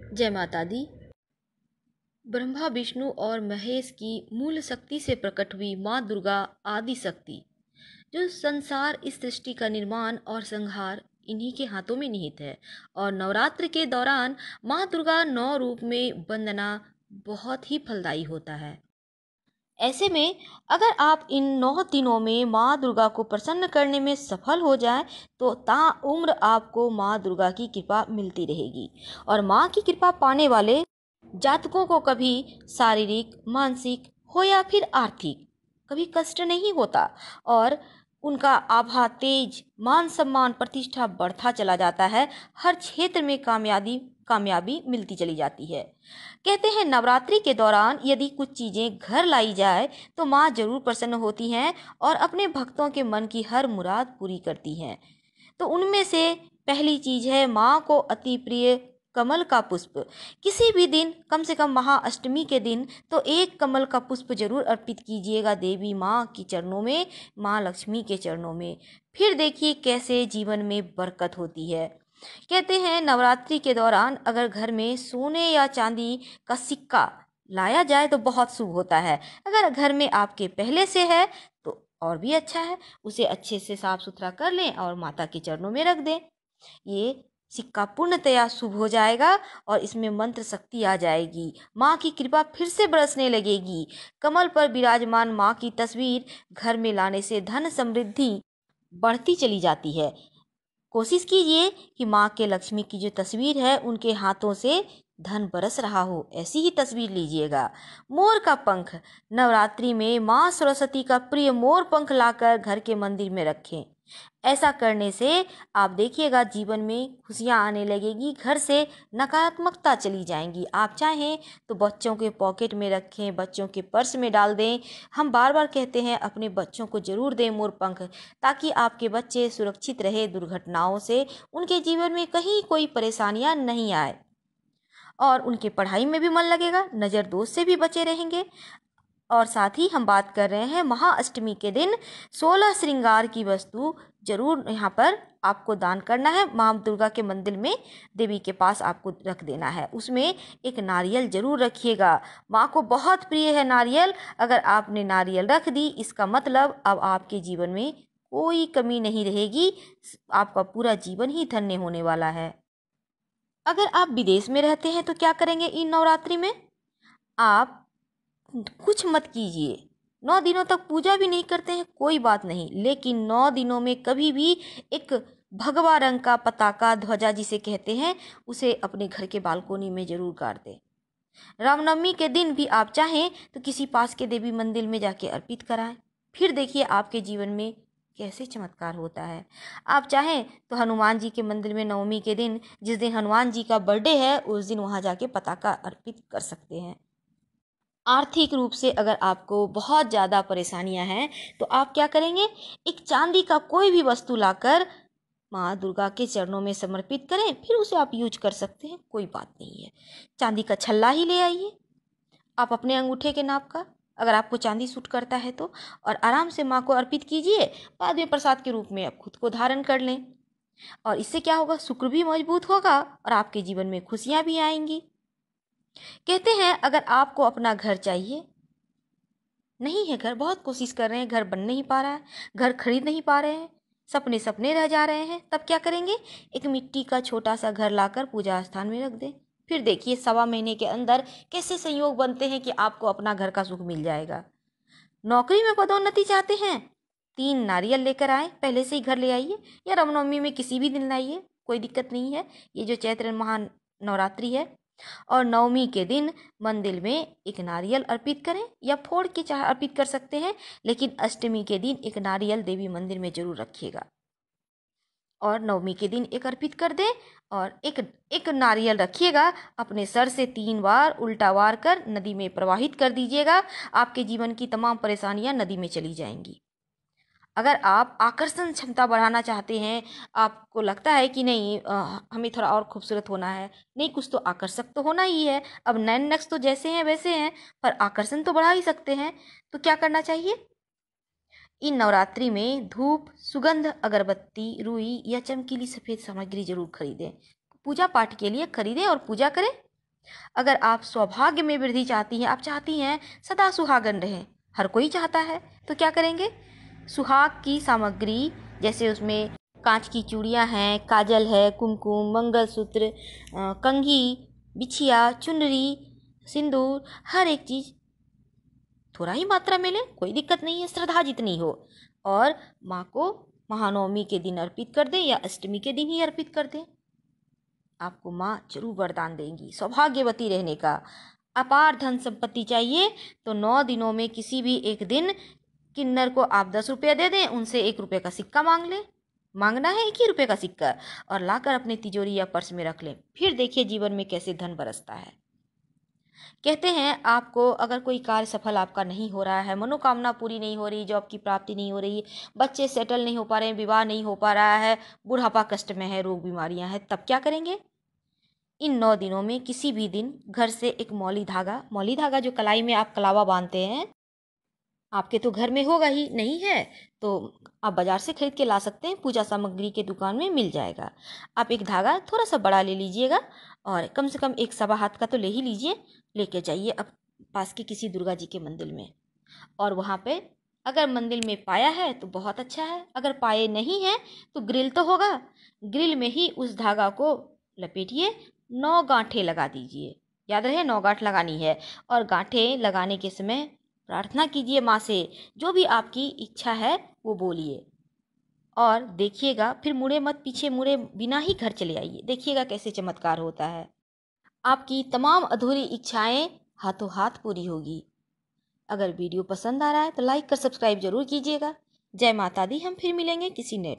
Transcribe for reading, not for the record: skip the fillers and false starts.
जय माता दी। ब्रह्मा विष्णु और महेश की मूल शक्ति से प्रकट हुई माँ दुर्गा आदि शक्ति, जो संसार इस सृष्टि का निर्माण और संहार इन्हीं के हाथों में निहित है। और नवरात्र के दौरान माँ दुर्गा 9 रूप में वंदना बहुत ही फलदायी होता है। ऐसे में अगर आप इन 9 दिनों में माँ दुर्गा को प्रसन्न करने में सफल हो जाएं तो ताउम्र आपको माँ दुर्गा की कृपा मिलती रहेगी। और माँ की कृपा पाने वाले जातकों को कभी शारीरिक, मानसिक हो या फिर आर्थिक कभी कष्ट नहीं होता और उनका आभा, तेज, मान सम्मान, प्रतिष्ठा बढ़ता चला जाता है। हर क्षेत्र में कामयाबी मिलती चली जाती है। कहते हैं नवरात्रि के दौरान यदि कुछ चीजें घर लाई जाए तो माँ जरूर प्रसन्न होती हैं और अपने भक्तों के मन की हर मुराद पूरी करती हैं। तो उनमें से पहली चीज है माँ को अति प्रिय कमल का पुष्प। किसी भी दिन, कम से कम महाअष्टमी के दिन, तो एक कमल का पुष्प जरूर अर्पित कीजिएगा देवी माँ के चरणों में, माँ लक्ष्मी के चरणों में। फिर देखिए कैसे जीवन में बरकत होती है। कहते हैं नवरात्रि के दौरान अगर घर में सोने या चांदी का सिक्का लाया जाए तो बहुत शुभ होता है। अगर घर में आपके पहले से है तो और भी अच्छा है। उसे अच्छे से साफ सुथरा कर लें और माता के चरणों में रख दें। ये सिक्का पूर्णतया शुभ हो जाएगा और इसमें मंत्र शक्ति आ जाएगी। माँ की कृपा फिर से बरसने लगेगी। कमल पर विराजमान माँ की तस्वीर घर में लाने से धन समृद्धि बढ़ती चली जाती है। कोशिश कीजिए कि माँ के लक्ष्मी की जो तस्वीर है उनके हाथों से धन बरस रहा हो, ऐसी ही तस्वीर लीजिएगा। मोर का पंख, नवरात्रि में माँ सरस्वती का प्रिय मोर पंख लाकर घर के मंदिर में रखें। ऐसा करने से आप देखिएगा जीवन में खुशियाँ आने लगेगी, घर से नकारात्मकता चली जाएंगी। आप चाहें तो बच्चों के पॉकेट में रखें, बच्चों के पर्स में डाल दें। हम बार बार कहते हैं अपने बच्चों को जरूर दें मोर पंख, ताकि आपके बच्चे सुरक्षित रहे दुर्घटनाओं से, उनके जीवन में कहीं कोई परेशानियां नहीं आए और उनके पढ़ाई में भी मन लगेगा, नज़र दोष से भी बचे रहेंगे। और साथ ही हम बात कर रहे हैं महाअष्टमी के दिन 16 श्रृंगार की वस्तु जरूर यहाँ पर आपको दान करना है। माँ दुर्गा के मंदिर में देवी के पास आपको रख देना है। उसमें एक नारियल जरूर रखिएगा। माँ को बहुत प्रिय है नारियल। अगर आपने नारियल रख दी इसका मतलब अब आपके जीवन में कोई कमी नहीं रहेगी, आपका पूरा जीवन ही धन्य होने वाला है। अगर आप विदेश में रहते हैं तो क्या करेंगे इन नवरात्रि में? आप कुछ मत कीजिए, 9 दिनों तक पूजा भी नहीं करते हैं कोई बात नहीं, लेकिन 9 दिनों में कभी भी एक भगवा रंग का पताका, ध्वजा जिसे कहते हैं, उसे अपने घर के बालकोनी में जरूर गाड़ दें। रामनवमी के दिन भी आप चाहें तो किसी पास के देवी मंदिर में जाके अर्पित कराएं। फिर देखिए आपके जीवन में कैसे चमत्कार होता है। आप चाहें तो हनुमान जी के मंदिर में नवमी के दिन, जिस दिन हनुमान जी का बर्थडे है, उस दिन वहां जाके पताका अर्पित कर सकते हैं। आर्थिक रूप से अगर आपको बहुत ज़्यादा परेशानियां हैं तो आप क्या करेंगे, एक चांदी का कोई भी वस्तु लाकर माँ दुर्गा के चरणों में समर्पित करें, फिर उसे आप यूज कर सकते हैं, कोई बात नहीं है। चांदी का छल्ला ही ले आइए आप अपने अंगूठे के नाप का, अगर आपको चांदी सूट करता है तो, और आराम से माँ को अर्पित कीजिए। बाद में प्रसाद के रूप में आप खुद को धारण कर लें और इससे क्या होगा, शुक्र भी मजबूत होगा और आपके जीवन में खुशियाँ भी आएंगी। कहते हैं अगर आपको अपना घर चाहिए, नहीं है घर, बहुत कोशिश कर रहे हैं, घर बन नहीं पा रहा है, घर खरीद नहीं पा रहे हैं, सपने सपने रह जा रहे हैं, तब क्या करेंगे, एक मिट्टी का छोटा सा घर लाकर पूजा स्थान में रख दें। फिर देखिए 1.25 महीने के अंदर कैसे संयोग बनते हैं कि आपको अपना घर का सुख मिल जाएगा। नौकरी में पदोन्नति चाहते हैं, 3 नारियल लेकर आए, पहले से ही घर ले आइए या रामनवमी में किसी भी दिन लाइए, कोई दिक्कत नहीं है। ये जो चैत्र महानवरात्रि है, और नवमी के दिन मंदिर में एक नारियल अर्पित करें या फोड़ के चाहे अर्पित कर सकते हैं, लेकिन अष्टमी के दिन एक नारियल देवी मंदिर में जरूर रखिएगा और नवमी के दिन एक अर्पित कर दें। और एक नारियल रखिएगा, अपने सर से 3 बार उल्टा वार कर नदी में प्रवाहित कर दीजिएगा। आपके जीवन की तमाम परेशानियां नदी में चली जाएंगी। अगर आप आकर्षण क्षमता बढ़ाना चाहते हैं, आपको लगता है कि नहीं हमें थोड़ा और खूबसूरत होना है, नहीं कुछ तो आकर्षक तो होना ही है, अब नैन नक्श तो जैसे हैं वैसे हैं, पर आकर्षण तो बढ़ा ही सकते हैं, तो क्या करना चाहिए, इन नवरात्रि में धूप, सुगंध अगरबत्ती, रुई या चमकीली सफेद सामग्री जरूर खरीदें। पूजा पाठ के लिए खरीदें और पूजा करें। अगर आप सौभाग्य में वृद्धि चाहती हैं, आप चाहती हैं सदा सुहागन रहें, हर कोई चाहता है, तो क्या करेंगे? सुहाग की सामग्री, जैसे उसमें कांच की चूड़ियां हैं, काजल है, कुमकुम, मंगलसूत्र, कंघी, बिछिया, चुनरी, सिंदूर, हर एक चीज थोड़ा ही मात्रा में लें, कोई दिक्कत नहीं है, श्रद्धा जितनी हो। और माँ को महानवमी के दिन अर्पित कर दें या अष्टमी के दिन ही अर्पित कर दें। आपको माँ जरूर वरदान देंगी सौभाग्यवती रहने का। अपार धन संपत्ति चाहिए तो 9 दिनों में किसी भी एक दिन किन्नर को आप 10 रुपये दे दें, उनसे 1 रुपये का सिक्का मांग लें। मांगना है 1 ही रुपये का सिक्का, और लाकर अपने तिजोरी या पर्स में रख लें। फिर देखिए जीवन में कैसे धन बरसता है। कहते हैं आपको अगर कोई कार्य सफल आपका नहीं हो रहा है, मनोकामना पूरी नहीं हो रही, जॉब की प्राप्ति नहीं हो रही, बच्चे सेटल नहीं हो पा रहे हैं, विवाह नहीं हो पा रहा है, बुढ़ापा कष्ट में है, रोग बीमारियां हैं, तब क्या करेंगे? इन 9 दिनों में किसी भी दिन घर से एक मौली धागा जो कलाई में आप कलावा बांधते हैं, आपके तो घर में होगा ही, नहीं है तो आप बाजार से खरीद के ला सकते हैं, पूजा सामग्री के दुकान में मिल जाएगा। आप एक धागा थोड़ा सा बड़ा ले लीजिएगा, और कम से कम 1 सवा हाथ का तो ले ही लीजिए। लेके जाइए अब पास के किसी दुर्गा जी के मंदिर में, और वहाँ पे अगर मंदिर में पाया है तो बहुत अच्छा है, अगर पाए नहीं है तो ग्रिल तो होगा, ग्रिल में ही उस धागा को लपेटिए, 9 गांठें लगा दीजिए। याद रहे 9 गांठ लगानी है। और गांठें लगाने के समय प्रार्थना कीजिए माँ से, जो भी आपकी इच्छा है वो बोलिए, और देखिएगा फिर मुड़े मत, पीछे मुड़े बिना ही घर चले आइए। देखिएगा कैसे चमत्कार होता है। आपकी तमाम अधूरी इच्छाएं हाथों हाथ पूरी होगी। अगर वीडियो पसंद आ रहा है तो लाइक कर सब्सक्राइब जरूर कीजिएगा। जय माता दी। हम फिर मिलेंगे किसी नए